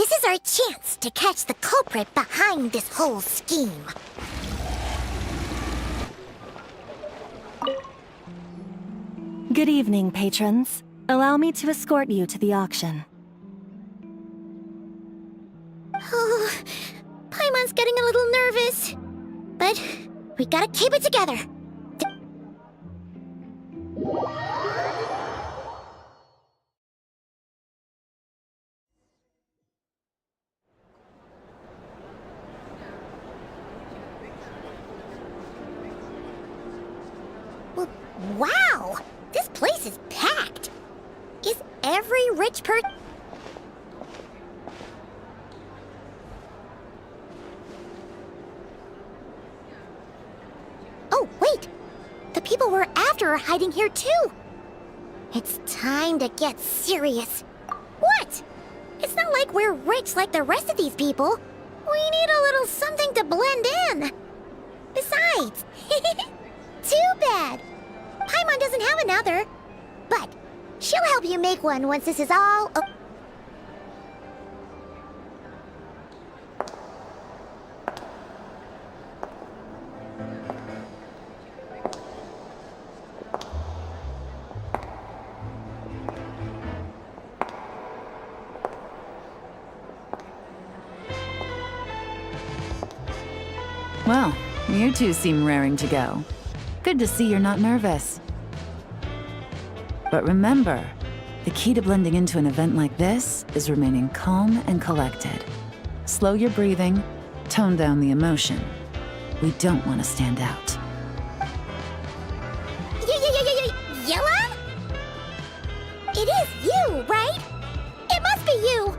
This is our chance to catch the culprit behind this whole scheme. Good evening, patrons. Allow me to escort you to the auction. Oh, Paimon's getting a little nervous. But we gotta keep it together. Wow! This place is packed! Is every rich person... Oh, wait! The people we're after are hiding here too! It's time to get serious. What? It's not like we're rich like the rest of these people. We need a little something to blend in. Besides, too bad. Paimon doesn't have another, but she'll help you make one once this is all Well, you two seem raring to go. Good to see you're not nervous. But remember, the key to blending into an event like this is remaining calm and collected. Slow your breathing, tone down the emotion. We don't want to stand out. Yelan? It is you, right? It must be you!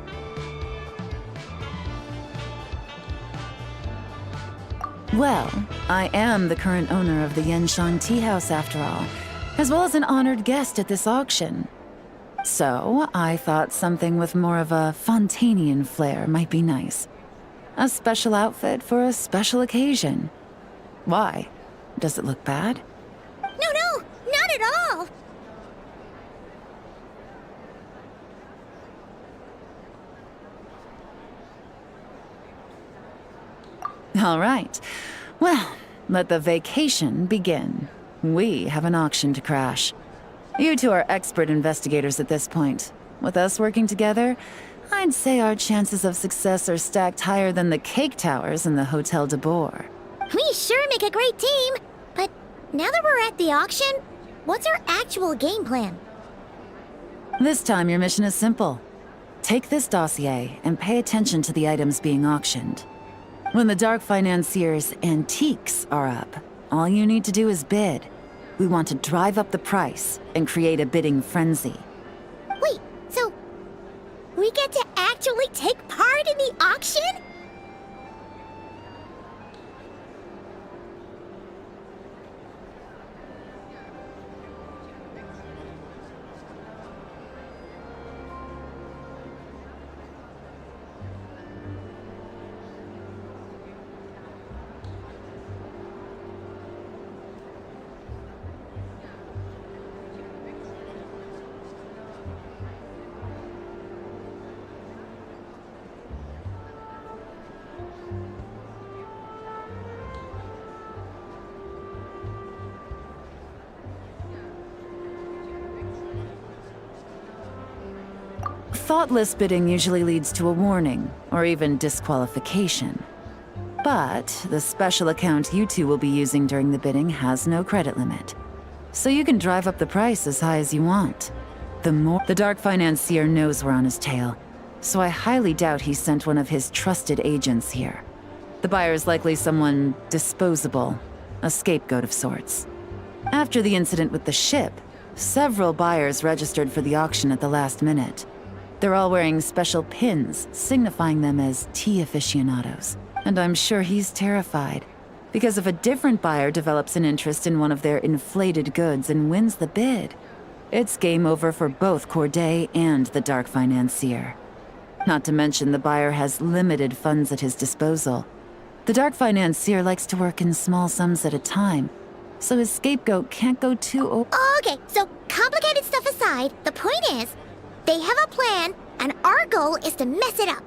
Well, I am the current owner of the Yenshan Tea House after all, as well as an honored guest at this auction. So, I thought something with more of a Fontanian flair might be nice. A special outfit for a special occasion. Why? Does it look bad? No, not at all! All right. Well, let the vacation begin. We have an auction to crash. You two are expert investigators at this point. With us working together, I'd say our chances of success are stacked higher than the cake towers in the Hotel de Boer. We sure make a great team! But now that we're at the auction, what's our actual game plan? This time your mission is simple. Take this dossier and pay attention to the items being auctioned. When the Dark Financier's antiques are up, all you need to do is bid. We want to drive up the price and create a bidding frenzy. Wait, so we get to actually take part in the auction? Thoughtless bidding usually leads to a warning, or even disqualification. But the special account you two will be using during the bidding has no credit limit. So you can drive up the price as high as you want. The Dark Financier knows we're on his tail, so I highly doubt he sent one of his trusted agents here. The buyer is likely someone disposable, a scapegoat of sorts. After the incident with the ship, several buyers registered for the auction at the last minute. They're all wearing special pins, signifying them as tea aficionados. And I'm sure he's terrified, because if a different buyer develops an interest in one of their inflated goods and wins the bid, it's game over for both Corday and the Dark Financier. Not to mention the buyer has limited funds at his disposal. The Dark Financier likes to work in small sums at a time, so his scapegoat can't go too Okay, so complicated stuff aside, the point is, they have a plan, and our goal is to mess it up.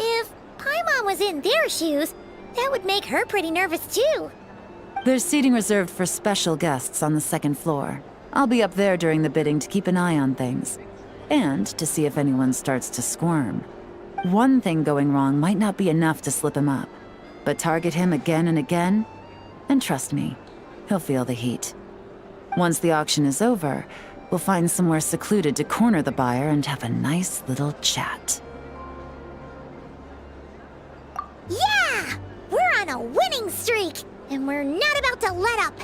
If Paimon was in their shoes, that would make her pretty nervous too. There's seating reserved for special guests on the second floor. I'll be up there during the bidding to keep an eye on things. And to see if anyone starts to squirm. One thing going wrong might not be enough to slip him up. But target him again and again, and trust me, he'll feel the heat. Once the auction is over, we'll find somewhere secluded to corner the buyer and have a nice little chat. Yeah! We're on a winning streak, and we're not about to let up.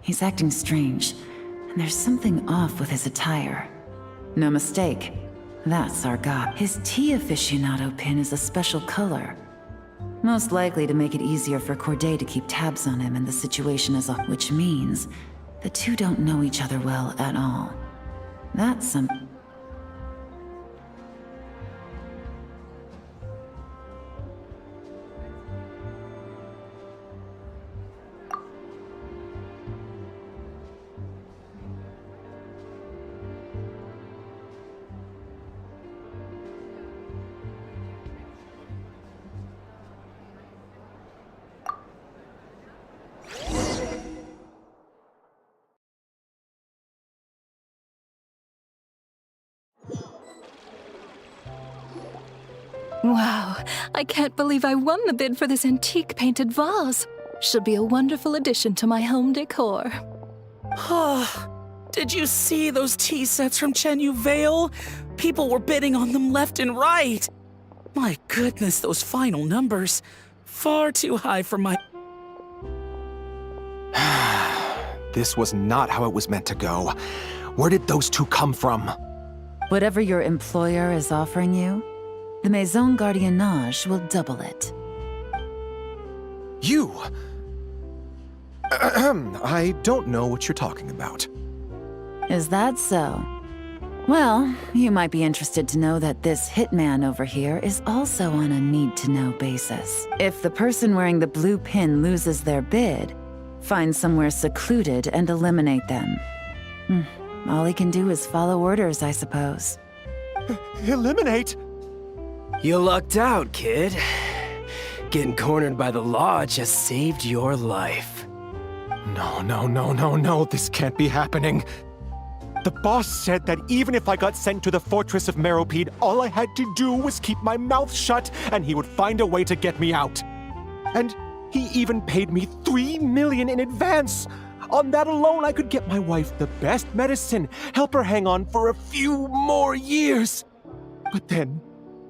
He's acting strange, and there's something off with his attire. No mistake, that's our guy. His tea aficionado pin is a special color. Most likely to make it easier for Corday to keep tabs on him and the situation as a whole, which means the two don't know each other well at all. That's some... Wow, I can't believe I won the bid for this antique painted vase. Should be a wonderful addition to my home decor. Did you see those tea sets from Chenyu Vale? People were bidding on them left and right. My goodness, those final numbers. Far too high for my... This was not how it was meant to go. Where did those two come from? Whatever your employer is offering you, the Maison Gardiennage will double it. You! I don't know what you're talking about. Is that so? Well, you might be interested to know that this hitman over here is also on a need-to-know basis. If the person wearing the blue pin loses their bid, find somewhere secluded and eliminate them. All he can do is follow orders, I suppose. Eliminate? You lucked out, kid. Getting cornered by the law just saved your life. No, this can't be happening. The boss said that even if I got sent to the Fortress of Meropide, all I had to do was keep my mouth shut and he would find a way to get me out. And he even paid me $3 million in advance. On that alone, I could get my wife the best medicine, help her hang on for a few more years. But then,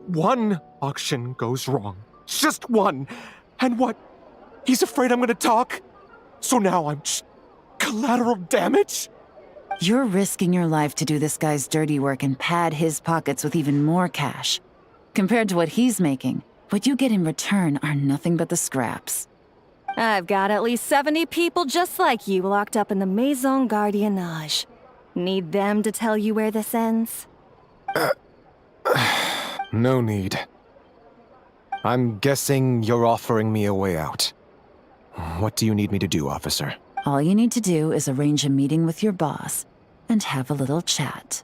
one auction goes wrong. Just one. And what? He's afraid I'm gonna talk? So now I'm just collateral damage? You're risking your life to do this guy's dirty work and pad his pockets with even more cash. Compared to what he's making, what you get in return are nothing but the scraps. I've got at least 70 people just like you locked up in the Maison Gardiennage. Need them to tell you where this ends? No need. I'm guessing you're offering me a way out. What do you need me to do, officer? All you need to do is arrange a meeting with your boss and have a little chat.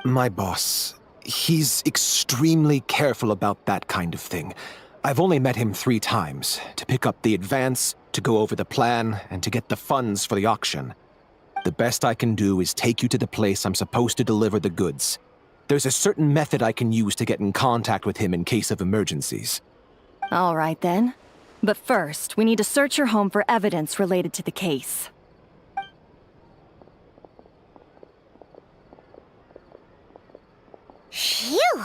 My boss, he's extremely careful about that kind of thing. I've only met him 3 times, to pick up the advance, to go over the plan, and to get the funds for the auction. The best I can do is take you to the place I'm supposed to deliver the goods. There's a certain method I can use to get in contact with him in case of emergencies. All right then. But first, we need to search your home for evidence related to the case. Phew!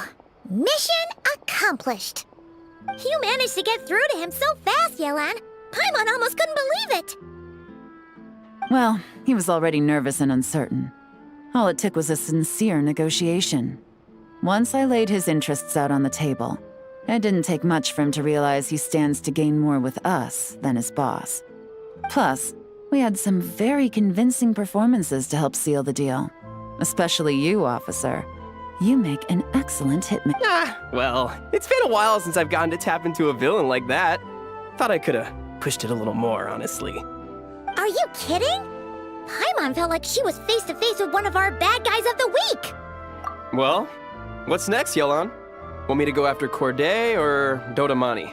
Mission accomplished. You managed to get through to him so fast, Yelan. Paimon almost couldn't believe it. Well, he was already nervous and uncertain. All it took was a sincere negotiation. Once I laid his interests out on the table, it didn't take much for him to realize he stands to gain more with us than his boss. Plus, we had some very convincing performances to help seal the deal. Especially you, officer. You make an excellent hitman. Well, it's been a while since I've gotten to tap into a villain like that. Thought I could've pushed it a little more, honestly. Are you kidding? Paimon felt like she was face to face with one of our bad guys of the week. Well, what's next, Yelan? Want me to go after Corday or Dodamani?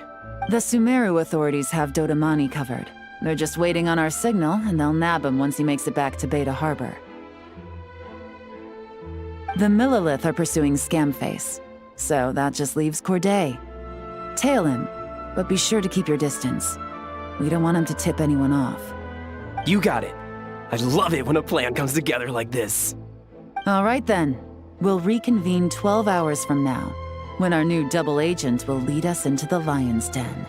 The Sumeru authorities have Dodamani covered. They're just waiting on our signal, and they'll nab him once he makes it back to Beta Harbor. The Millilith are pursuing Scamface, so that just leaves Corday. Tail him, but be sure to keep your distance. We don't want him to tip anyone off. You got it. I love it when a plan comes together like this. All right then. We'll reconvene 12 hours from now, when our new double agent will lead us into the Lion's Den.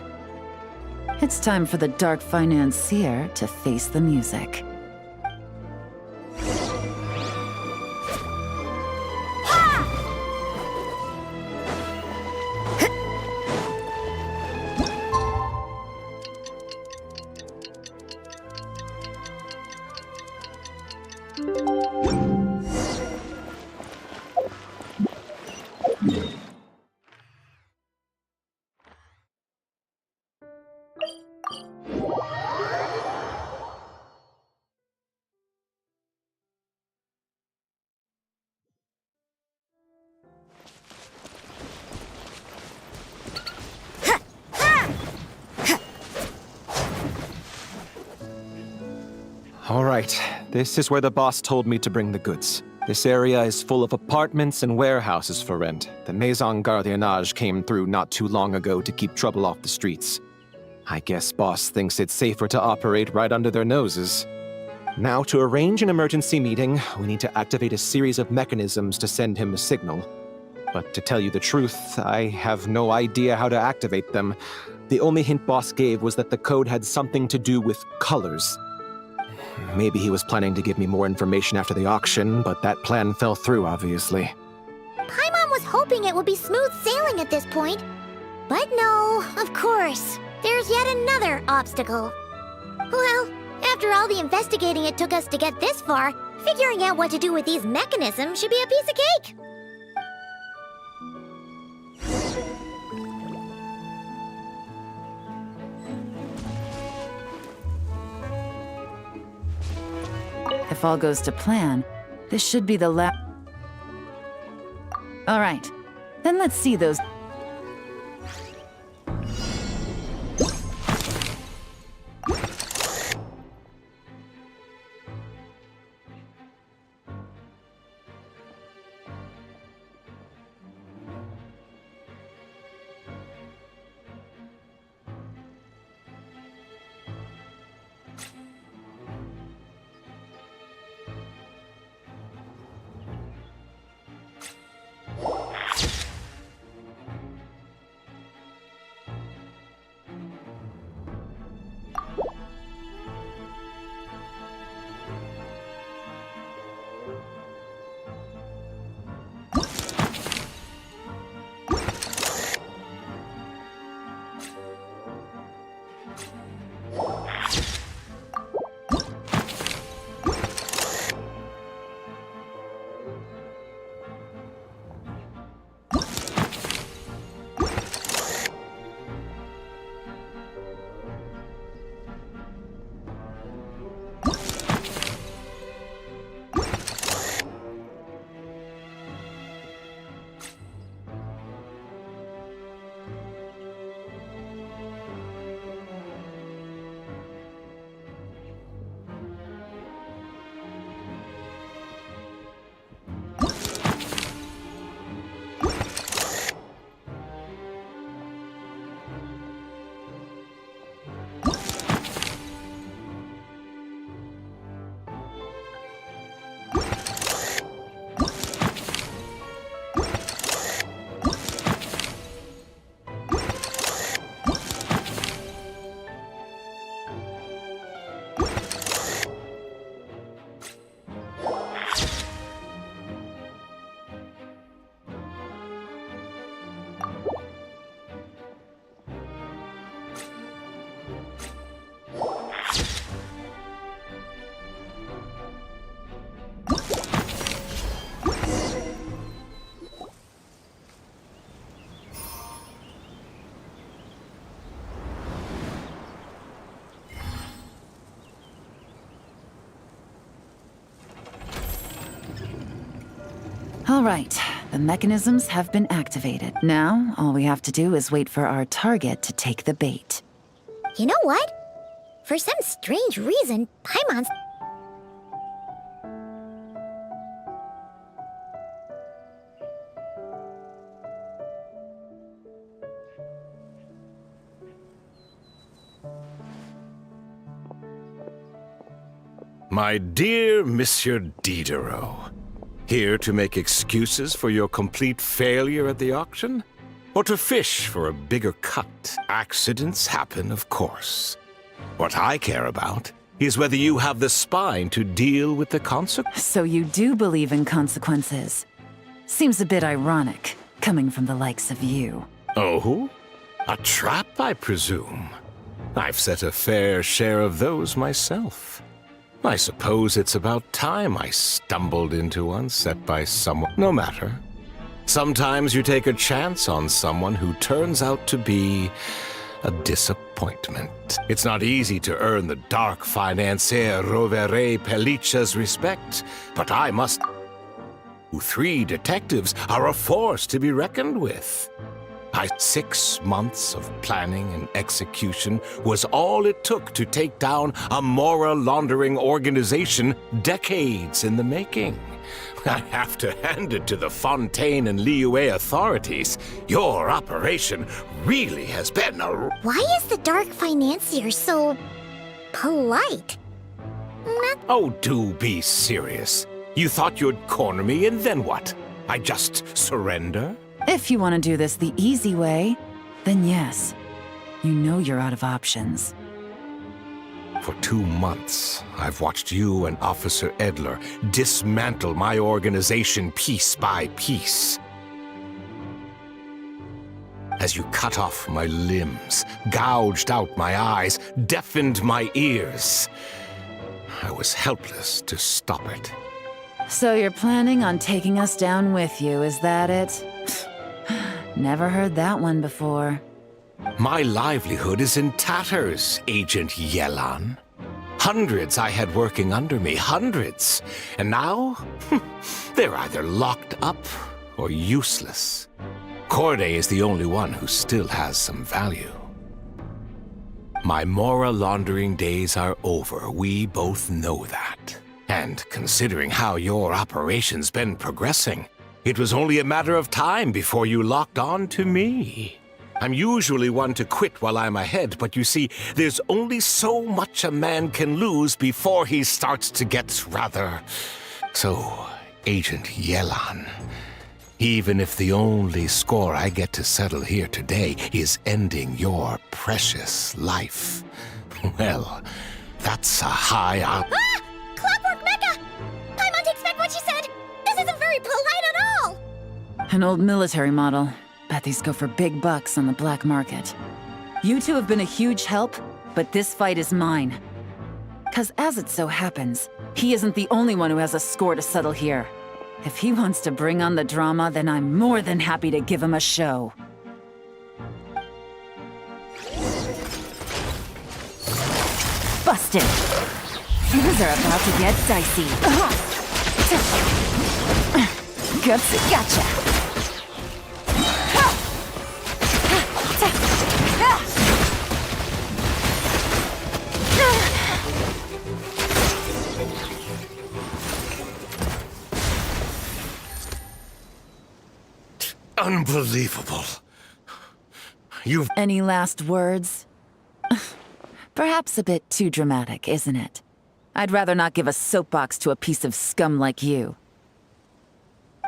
It's time for the dark financier to face the music. All right, this is where the boss told me to bring the goods. This area is full of apartments and warehouses for rent. The Maison Gardiennage came through not too long ago to keep trouble off the streets. I guess boss thinks it's safer to operate right under their noses. Now, to arrange an emergency meeting, we need to activate a series of mechanisms to send him a signal. But to tell you the truth, I have no idea how to activate them. The only hint boss gave was that the code had something to do with colors. Maybe he was planning to give me more information after the auction, but that plan fell through, obviously. Paimon was hoping it would be smooth sailing at this point. But no, of course. There's yet another obstacle. Well, after all the investigating it took us to get this far, figuring out what to do with these mechanisms should be a piece of cake. If all goes to plan, this should be the last. All right, then let's see those. All right, the mechanisms have been activated. Now, all we have to do is wait for our target to take the bait. You know what? For some strange reason, Paimon's... My dear Monsieur Diderot, here to make excuses for your complete failure at the auction? or to fish for a bigger cut. Accidents happen, of course. What I care about is whether you have the spine to deal with the consequences. So you do believe in consequences. Seems a bit ironic, coming from the likes of you. Oh? A trap, I presume. I've set a fair share of those myself. I suppose it's about time I stumbled into one set by someone. No matter. Sometimes you take a chance on someone who turns out to be a disappointment. It's not easy to earn the dark financier Rovere Pelliccia's respect, but I must. 3 detectives are a force to be reckoned with. 6 months of planning and execution was all it took to take down a moral laundering organization decades in the making. I have to hand it to the Fontaine and Liyue authorities. Your operation really has been a... Why is the dark financier so polite? Not Oh, do be serious. You thought you'd corner me, and then what? I just surrender? If you want to do this the easy way, then yes. You know you're out of options. For 2 months, I've watched you and Officer Edler dismantle my organization piece by piece. As you cut off my limbs, gouged out my eyes, deafened my ears, I was helpless to stop it. So you're planning on taking us down with you, is that it? Never heard that one before. My livelihood is in tatters, Agent Yelan. Hundreds I had working under me, hundreds. And now, they're either locked up or useless. Corday is the only one who still has some value. My moral laundering days are over, we both know that. And considering how your operation's been progressing, it was only a matter of time before you locked on to me. I'm usually one to quit while I'm ahead, but you see, there's only so much a man can lose before he starts to get rather... So, Agent Yelan, even if the only score I get to settle here today is ending your precious life, well, that's a high up. Ah! Clockwork Mecha! Paimon takes back what she said! This isn't very polite at all! An old military model. Bet these go for big bucks on the black market. You two have been a huge help, but this fight is mine. 'Cause as it so happens, he isn't the only one who has a score to settle here. If he wants to bring on the drama, then I'm more than happy to give him a show. Busted! Things are about to get dicey. Gutsy, gotcha! Unbelievable. You've... Any last words? Perhaps a bit too dramatic, isn't it? I'd rather not give a soapbox to a piece of scum like you.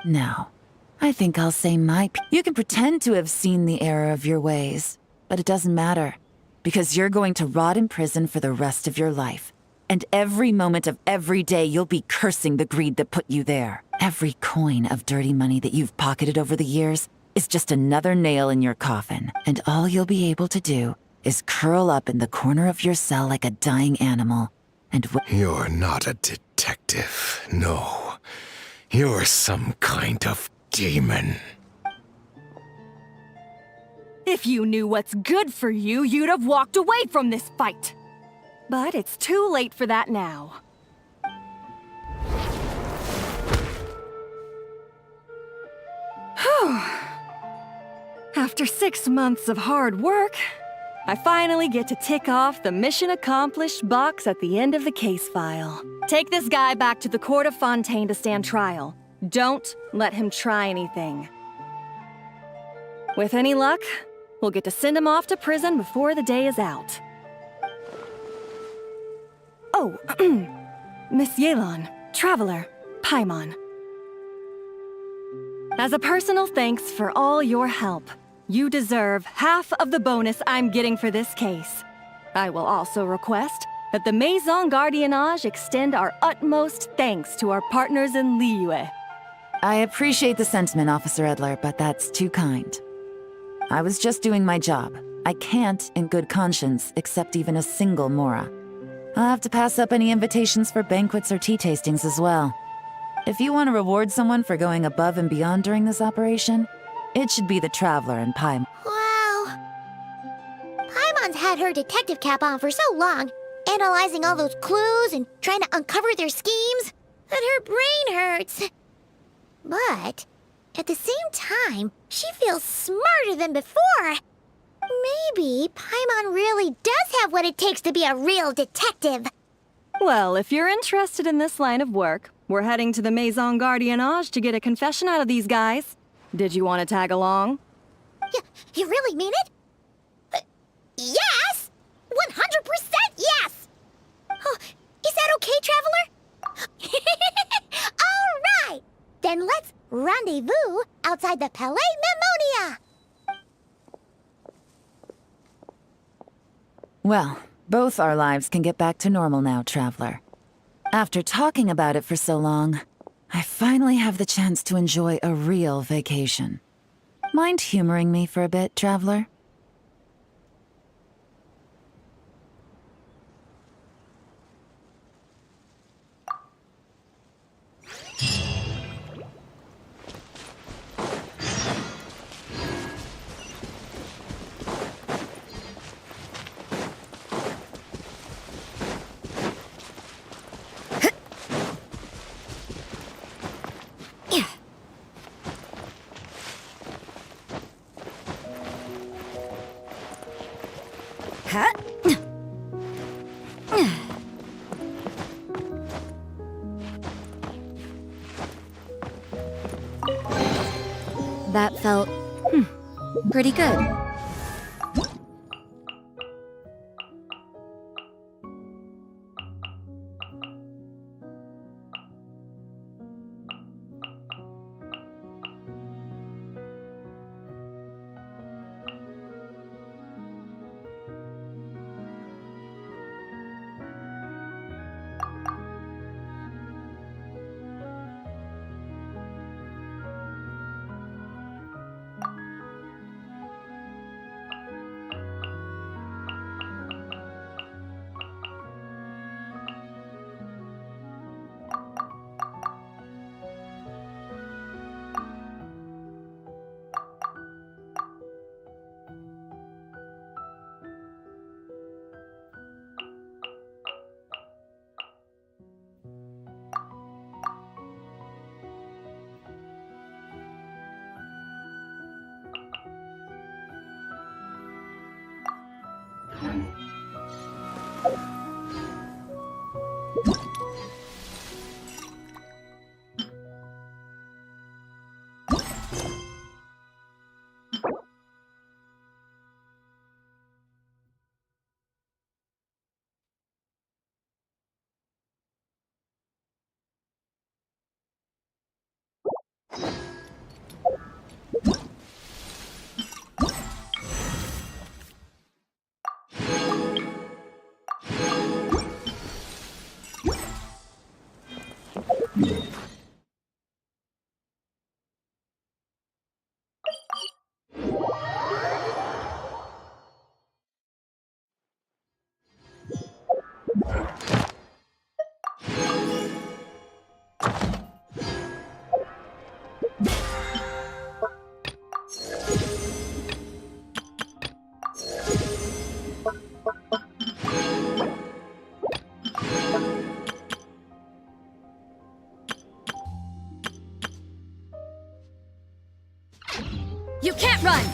No. I think I'll say You can pretend to have seen the error of your ways, but it doesn't matter. Because you're going to rot in prison for the rest of your life. And every moment of every day you'll be cursing the greed that put you there. Every coin of dirty money that you've pocketed over the years is just another nail in your coffin. And all you'll be able to do is curl up in the corner of your cell like a dying animal. And You're not a detective, no. You're some kind of demon. If you knew what's good for you, you'd have walked away from this fight. But it's too late for that now. Whew. After 6 months of hard work, I finally get to tick off the mission accomplished box at the end of the case file. Take this guy back to the court of Fontaine to stand trial. Don't let him try anything. With any luck, we'll get to send him off to prison before the day is out. Oh, Miss Yelan, Traveler, Paimon. As a personal thanks for all your help, You deserve half of the bonus I'm getting for this case. I will also request that the Maison Gardiennage extend our utmost thanks to our partners in Liyue. I appreciate the sentiment, Officer Edler, but that's too kind. I was just doing my job. I can't, in good conscience, accept even a single Mora. I'll have to pass up any invitations for banquets or tea tastings as well. If you want to reward someone for going above and beyond during this operation, it should be the Traveler and Paimon. Wow. Paimon's had her detective cap on for so long, analyzing all those clues and trying to uncover their schemes, that her brain hurts. But at the same time, she feels smarter than before. Maybe Paimon really does have what it takes to be a real detective. Well, if you're interested in this line of work, we're heading to the Maison Gardiennage to get a confession out of these guys. Did you want to tag along? You really mean it? Yes! 100% yes! Oh, is that okay, Traveler? All right! Then let's rendezvous outside the Palais Memonia! Well, both our lives can get back to normal now, Traveler. After talking about it for so long, I finally have the chance to enjoy a real vacation. Mind humoring me for a bit, Traveler? That felt pretty good. You can't run!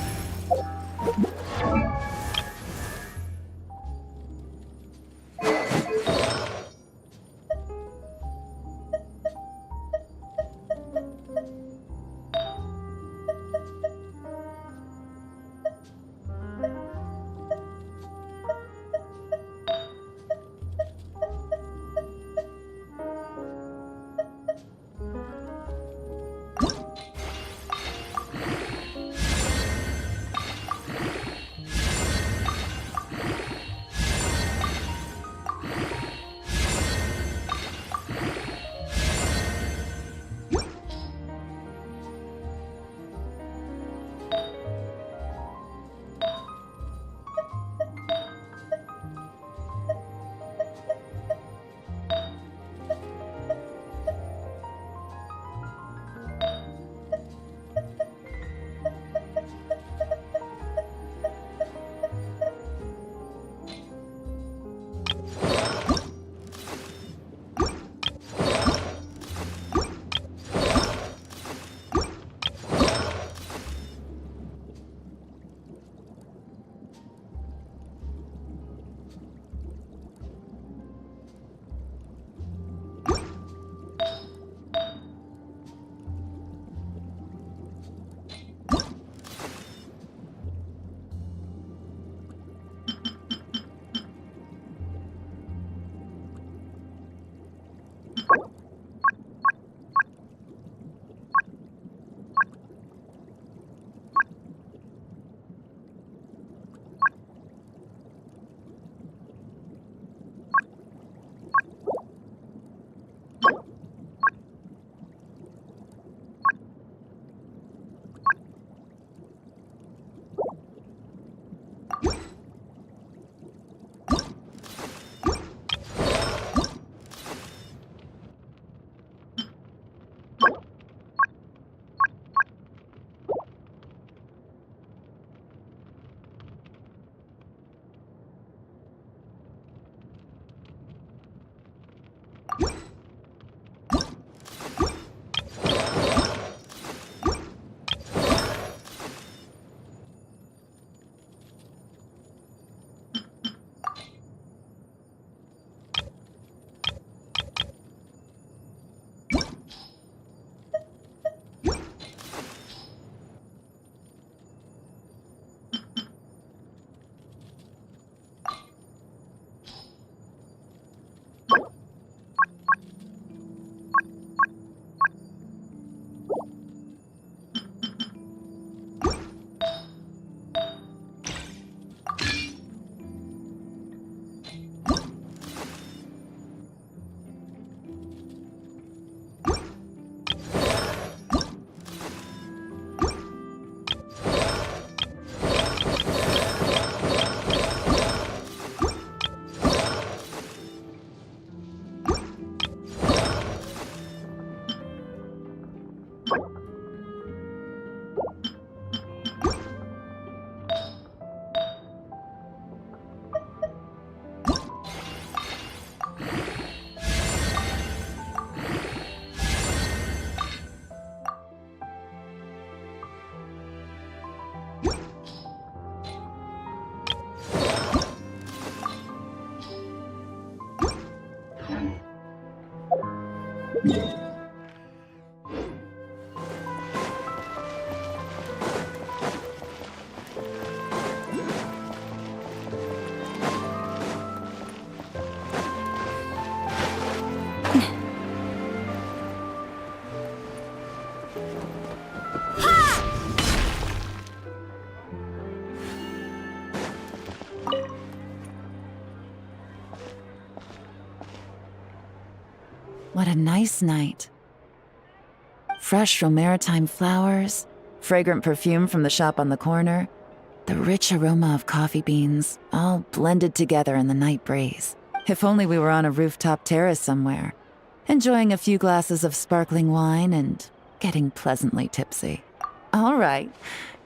What a nice night. Fresh from maritime flowers, fragrant perfume from the shop on the corner, the rich aroma of coffee beans, all blended together in the night breeze. If only we were on a rooftop terrace somewhere, enjoying a few glasses of sparkling wine and getting pleasantly tipsy. All right,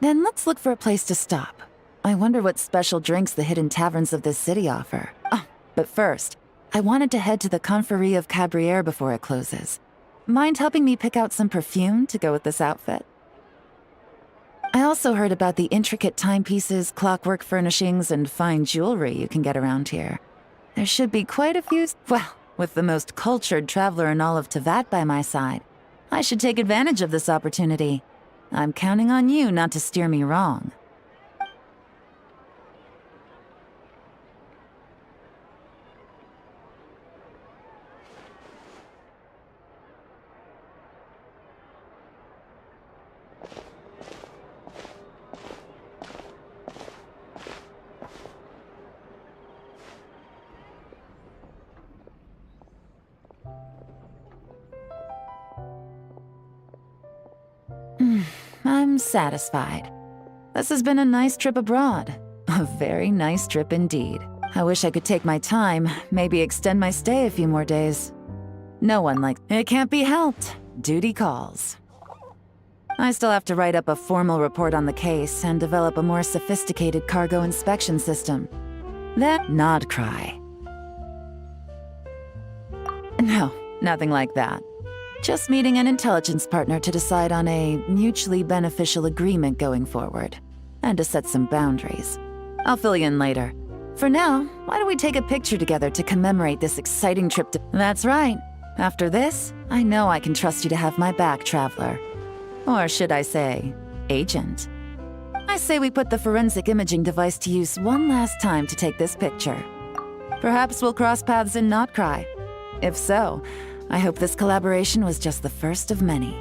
then let's look for a place to stop. I wonder what special drinks the hidden taverns of this city offer. Oh, but first, I wanted to head to the Conferee of Cabriere before it closes. Mind helping me pick out some perfume to go with this outfit? I also heard about the intricate timepieces, clockwork furnishings, and fine jewelry you can get around here. There should be quite a few. Well, with the most cultured traveler in all of Tevat by my side, I should take advantage of this opportunity. I'm counting on you not to steer me wrong. I'm satisfied. This has been a nice trip abroad. A very nice trip indeed. I wish I could take my time, maybe extend my stay a few more days. No one likes it. Can't be helped. Duty calls. I still have to write up a formal report on the case and develop a more sophisticated cargo inspection system. That nod cry. No, nothing like that. Just meeting an intelligence partner to decide on a mutually beneficial agreement going forward, and to set some boundaries. I'll fill you in later. For now, why don't we take a picture together to commemorate this exciting trip to— That's right. After this, I know I can trust you to have my back, Traveler. Or should I say, Agent. I say we put the forensic imaging device to use one last time to take this picture. Perhaps we'll cross paths in Notcry. If so, I hope this collaboration was just the first of many.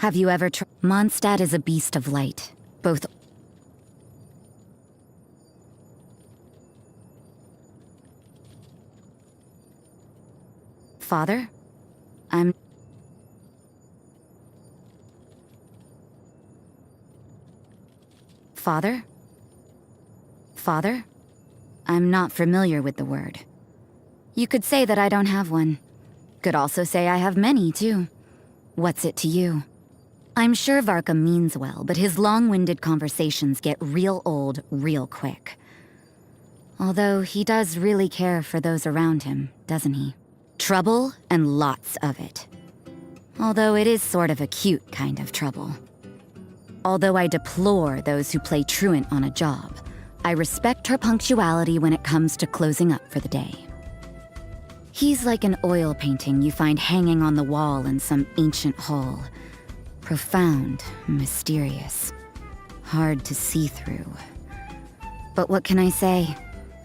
Have you ever tried? Mondstadt is a beast of light. Both... Father? Father? Father? I'm not familiar with the word. You could say that I don't have one. Could also say I have many, too. What's it to you? I'm sure Varka means well, but his long-winded conversations get real old real quick. Although he does really care for those around him, doesn't he? Trouble, and lots of it. Although it is sort of a cute kind of trouble. Although I deplore those who play truant on a job, I respect her punctuality when it comes to closing up for the day. He's like an oil painting you find hanging on the wall in some ancient hall. Profound, mysterious, hard to see through. But what can I say?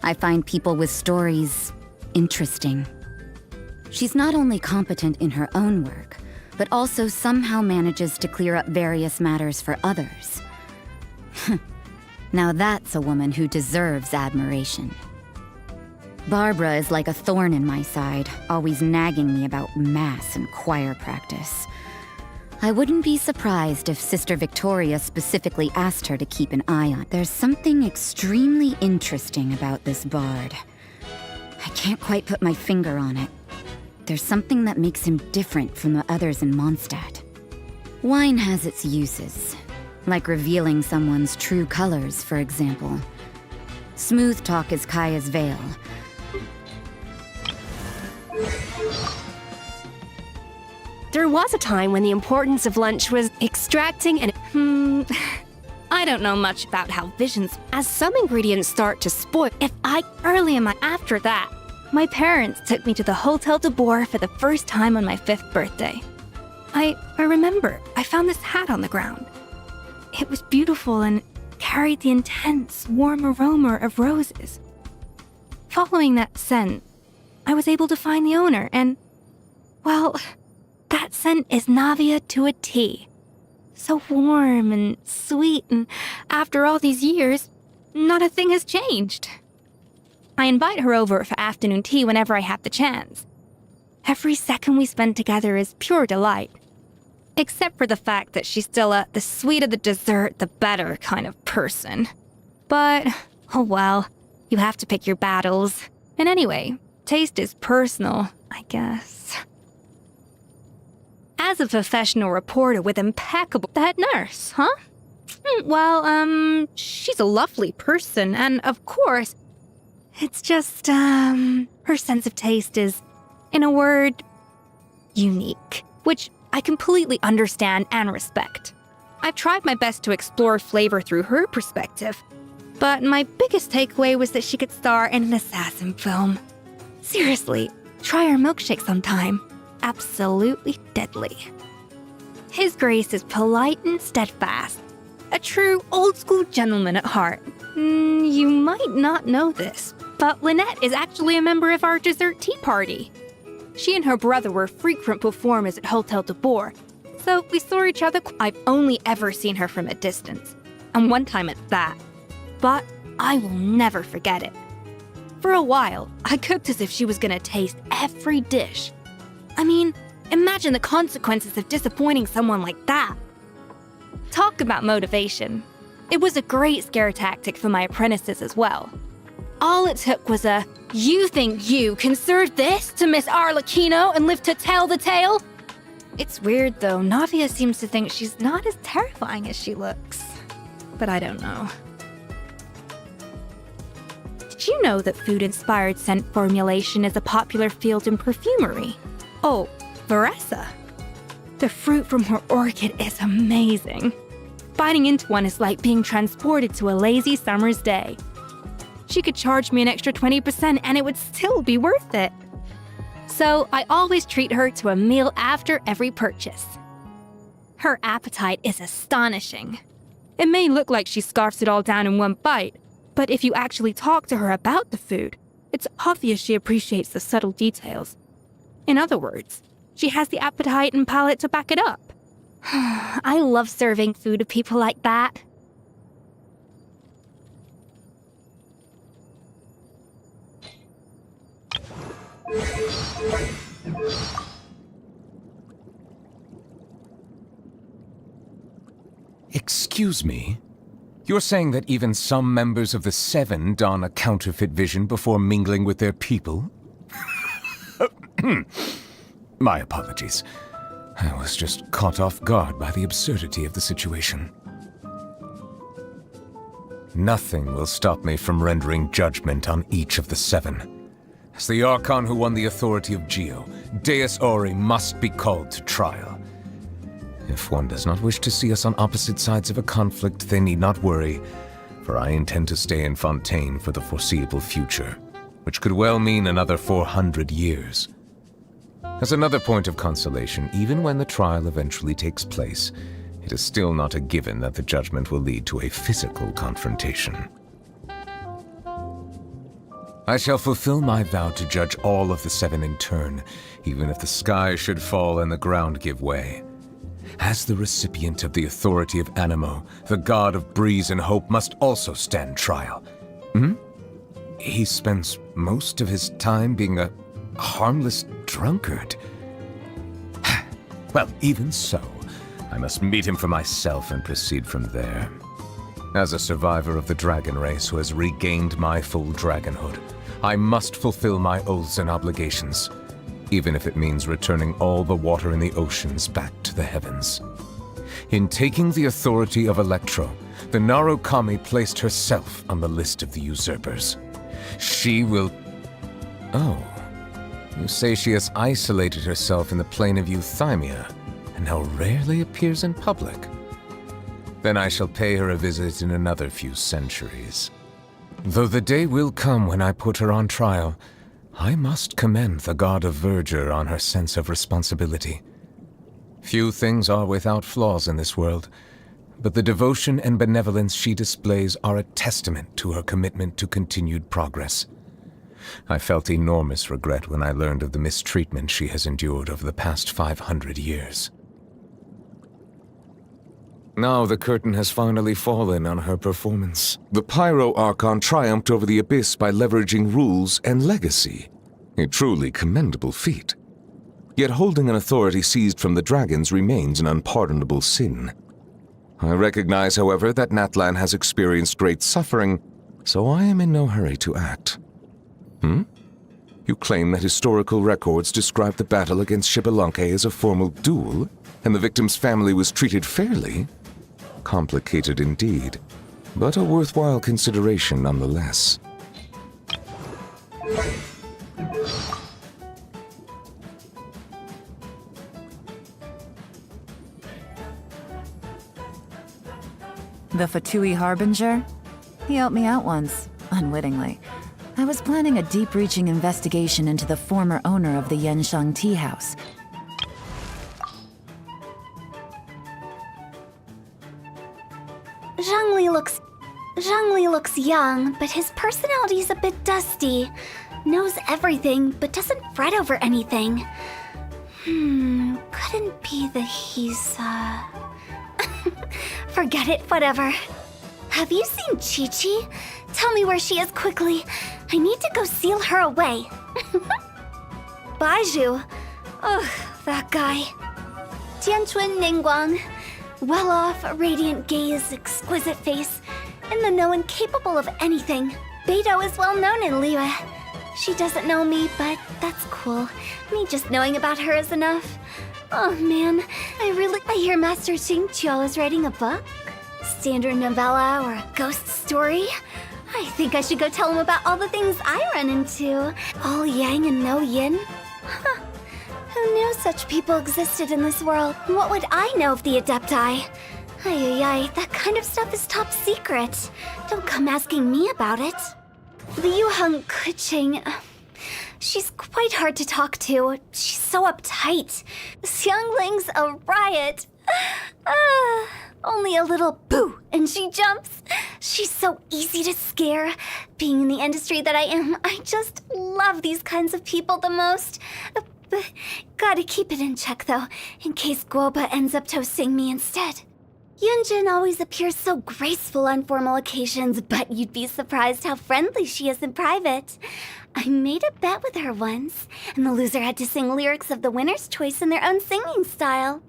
I find people with stories interesting. She's not only competent in her own work, but also somehow manages to clear up various matters for others. Now that's a woman who deserves admiration. Barbara is like a thorn in my side, always nagging me about mass and choir practice. I wouldn't be surprised if Sister Victoria specifically asked her to keep an eye on. There's something extremely interesting about this bard. I can't quite put my finger on it. There's something that makes him different from the others in Mondstadt. Wine has its uses, like revealing someone's true colors, for example. Smooth talk is Kaya's veil. There was a time when the importance of lunch was extracting and... I don't know much about how visions... As some ingredients start to spoil, After that, my parents took me to the Hotel de Boer for the first time on my 5th birthday. I remember, I found this hat on the ground. It was beautiful and carried the intense, warm aroma of roses. Following that scent, I was able to find the owner and... well... that scent is Navia to a T. So warm and sweet, and after all these years, not a thing has changed. I invite her over for afternoon tea whenever I have the chance. Every second we spend together is pure delight. Except for the fact that she's still the sweeter the dessert, the better kind of person. But, oh well, you have to pick your battles. And anyway, taste is personal, I guess. As a professional reporter with impeccable... That nurse, huh? Well, she's a lovely person, and of course, it's just, her sense of taste is, in a word, unique, which I completely understand and respect. I've tried my best to explore flavor through her perspective, but my biggest takeaway was that she could star in an assassin film. Seriously, try her milkshake sometime. Absolutely deadly. His Grace is polite and steadfast. A true old-school gentleman at heart. You might not know this, but Lynette is actually a member of our dessert tea party. She and her brother were frequent performers at Hotel de Boer, so we saw each other. I've only ever seen her from a distance, and one time at that. But I will never forget it. For a while, I cooked as if she was gonna taste every dish. I mean, imagine the consequences of disappointing someone like that. Talk about motivation. It was a great scare tactic for my apprentices as well. All it took was a, "You think you can serve this to Miss Arlecchino and live to tell the tale?" It's weird though, Nadia seems to think she's not as terrifying as she looks. But I don't know. Did you know that food-inspired scent formulation is a popular field in perfumery? Oh, Veressa. The fruit from her orchid is amazing. Biting into one is like being transported to a lazy summer's day. She could charge me an extra 20% and it would still be worth it. So I always treat her to a meal after every purchase. Her appetite is astonishing. It may look like she scarfs it all down in one bite, but if you actually talk to her about the food, it's obvious she appreciates the subtle details. In other words, she has the appetite and palate to back it up. I love serving food to people like that. Excuse me? You're saying that even some members of the Seven don a counterfeit vision before mingling with their people? My apologies. I was just caught off guard by the absurdity of the situation. Nothing will stop me from rendering judgment on each of the Seven. As the Archon who won the authority of Geo, Deus Ori must be called to trial. If one does not wish to see us on opposite sides of a conflict, they need not worry, for I intend to stay in Fontaine for the foreseeable future, which could well mean another 400 years. As another point of consolation, even when the trial eventually takes place, it is still not a given that the judgment will lead to a physical confrontation. I shall fulfill my vow to judge all of the Seven in turn, even if the sky should fall and the ground give way. As the recipient of the authority of Animo, the god of breeze and hope must also stand trial. He spends most of his time being a harmless drunkard. Well, even so, I must meet him for myself and proceed from there. As a survivor of the dragon race who has regained my full dragonhood, I must fulfill my oaths and obligations, even if it means returning all the water in the oceans back to the heavens. In taking the authority of Electro, the Narukami placed herself on the list of the usurpers. She will... Oh. You say she has isolated herself in the plane of Euthymia, and now rarely appears in public. Then I shall pay her a visit in another few centuries. Though the day will come when I put her on trial, I must commend the god of verdure on her sense of responsibility. Few things are without flaws in this world, but the devotion and benevolence she displays are a testament to her commitment to continued progress. I felt enormous regret when I learned of the mistreatment she has endured over the past 500 years. Now the curtain has finally fallen on her performance. The Pyro Archon triumphed over the Abyss by leveraging rules and legacy. A truly commendable feat. Yet holding an authority seized from the dragons remains an unpardonable sin. I recognize, however, that Natlan has experienced great suffering, so I am in no hurry to act. You claim that historical records describe the battle against Xbalanque as a formal duel, and the victim's family was treated fairly? Complicated indeed, but a worthwhile consideration nonetheless. The Fatui Harbinger? He helped me out once, unwittingly. I was planning a deep-reaching investigation into the former owner of the Yenshang Tea House. Zhangli looks young, but his personality's a bit dusty. Knows everything, but doesn't fret over anything. Couldn't be that he's, Forget it, whatever. Have you seen Chi-Chi? Tell me where she is quickly. I need to go seal her away. Baizhu. Ugh, that guy. Tianchun Ningguang. Well-off, radiant gaze, exquisite face, in the know and capable of anything. Beidou is well known in Liyue. She doesn't know me, but that's cool. Me just knowing about her is enough. Oh man, I hear Master Xing Qiu is writing a book? Standard novella or a ghost story? I think I should go tell him about all the things I run into. All yang and no yin? Huh. Who knew such people existed in this world? What would I know of the Adepti? Ay, that kind of stuff is top secret. Don't come asking me about it. Liu Heng Kuching. She's quite hard to talk to. She's so uptight. Xiangling's a riot. Only a little boo and she jumps. She's so easy to scare. Being in the industry that I am, I just love these kinds of people the most. Gotta keep it in check though, in case Guoba ends up toasting me instead. Yunjin always appears so graceful on formal occasions, but you'd be surprised how friendly she is in private. I made a bet with her once, and the loser had to sing lyrics of the winner's choice in their own singing style.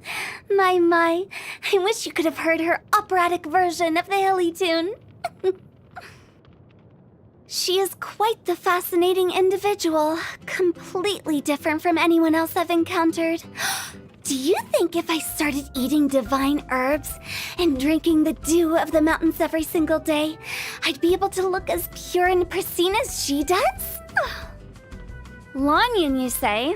My, I wish you could have heard her operatic version of the hilly tune. She is quite the fascinating individual, completely different from anyone else I've encountered. Do you think if I started eating divine herbs and drinking the dew of the mountains every single day, I'd be able to look as pure and pristine as she does? Lanyan, you say?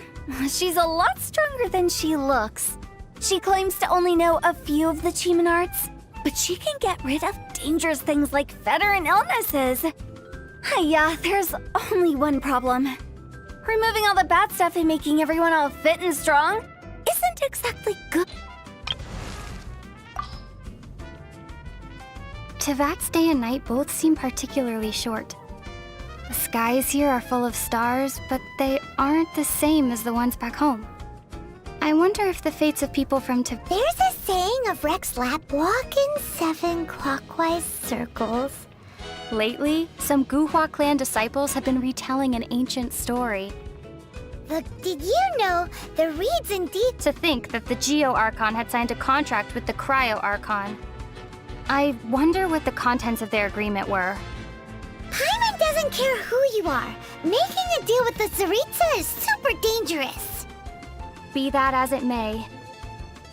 She's a lot stronger than she looks. She claims to only know a few of the Qi arts, but she can get rid of dangerous things like fetter and illnesses. Yeah, there's only one problem. Removing all the bad stuff and making everyone all fit and strong isn't exactly good. Tevat's day and night both seem particularly short. The skies here are full of stars, but they aren't the same as the ones back home. I wonder if the fates of people from Tevat... There's a saying of Rex Lap, walk in 7 clockwise circles. Lately, some Guhua clan disciples have been retelling an ancient story. Look, did you know the reeds indeed... To think that the Geo Archon had signed a contract with the Cryo Archon. I wonder what the contents of their agreement were. Paimon doesn't care who you are. Making a deal with the Tsaritsa is super dangerous. Be that as it may.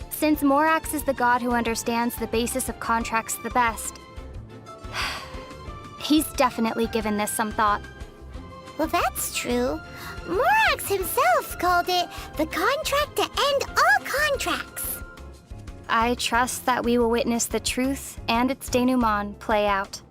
Since Morax is the god who understands the basis of contracts the best, he's definitely given this some thought. Well, that's true. Morax himself called it the contract to end all contracts. I trust that we will witness the truth and its denouement play out.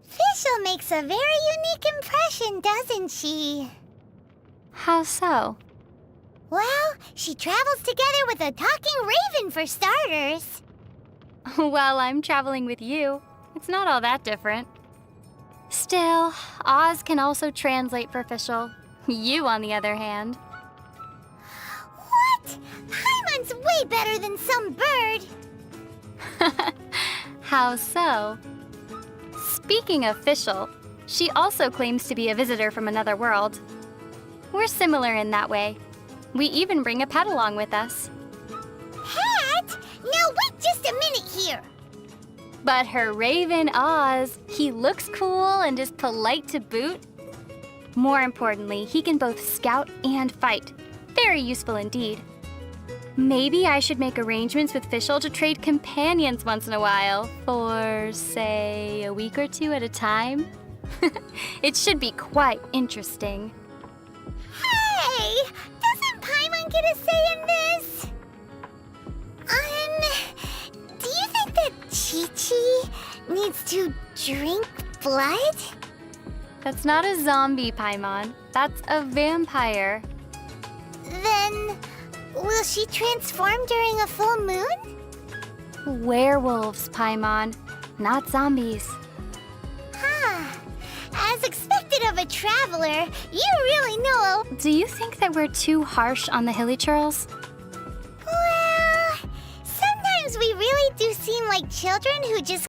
Fischl makes a very unique impression, doesn't she? How so? Well, she travels together with a talking raven for starters. Well, I'm traveling with you. It's not all that different. Still, Oz can also translate for official. You, on the other hand. What? Paimon's way better than some bird. How so? Speaking of official, she also claims to be a visitor from another world. We're similar in that way. We even bring a pet along with us. Pet? Now wait just a minute here. But her raven Oz, he looks cool and is polite to boot. More importantly, he can both scout and fight. Very useful indeed. Maybe I should make arrangements with Fischl to trade companions once in a while, for, say, a week or two at a time. It should be quite interesting. Hey! Doesn't Paimon get a say in this? Do you think that Chi-Chi needs to drink blood? That's not a zombie, Paimon. That's a vampire. Then, will she transform during a full moon? Werewolves, Paimon, not zombies. Huh. As expected of a traveler, you really know. Do you think that we're too harsh on the Hilly Churls? Well, sometimes we really do seem like children who just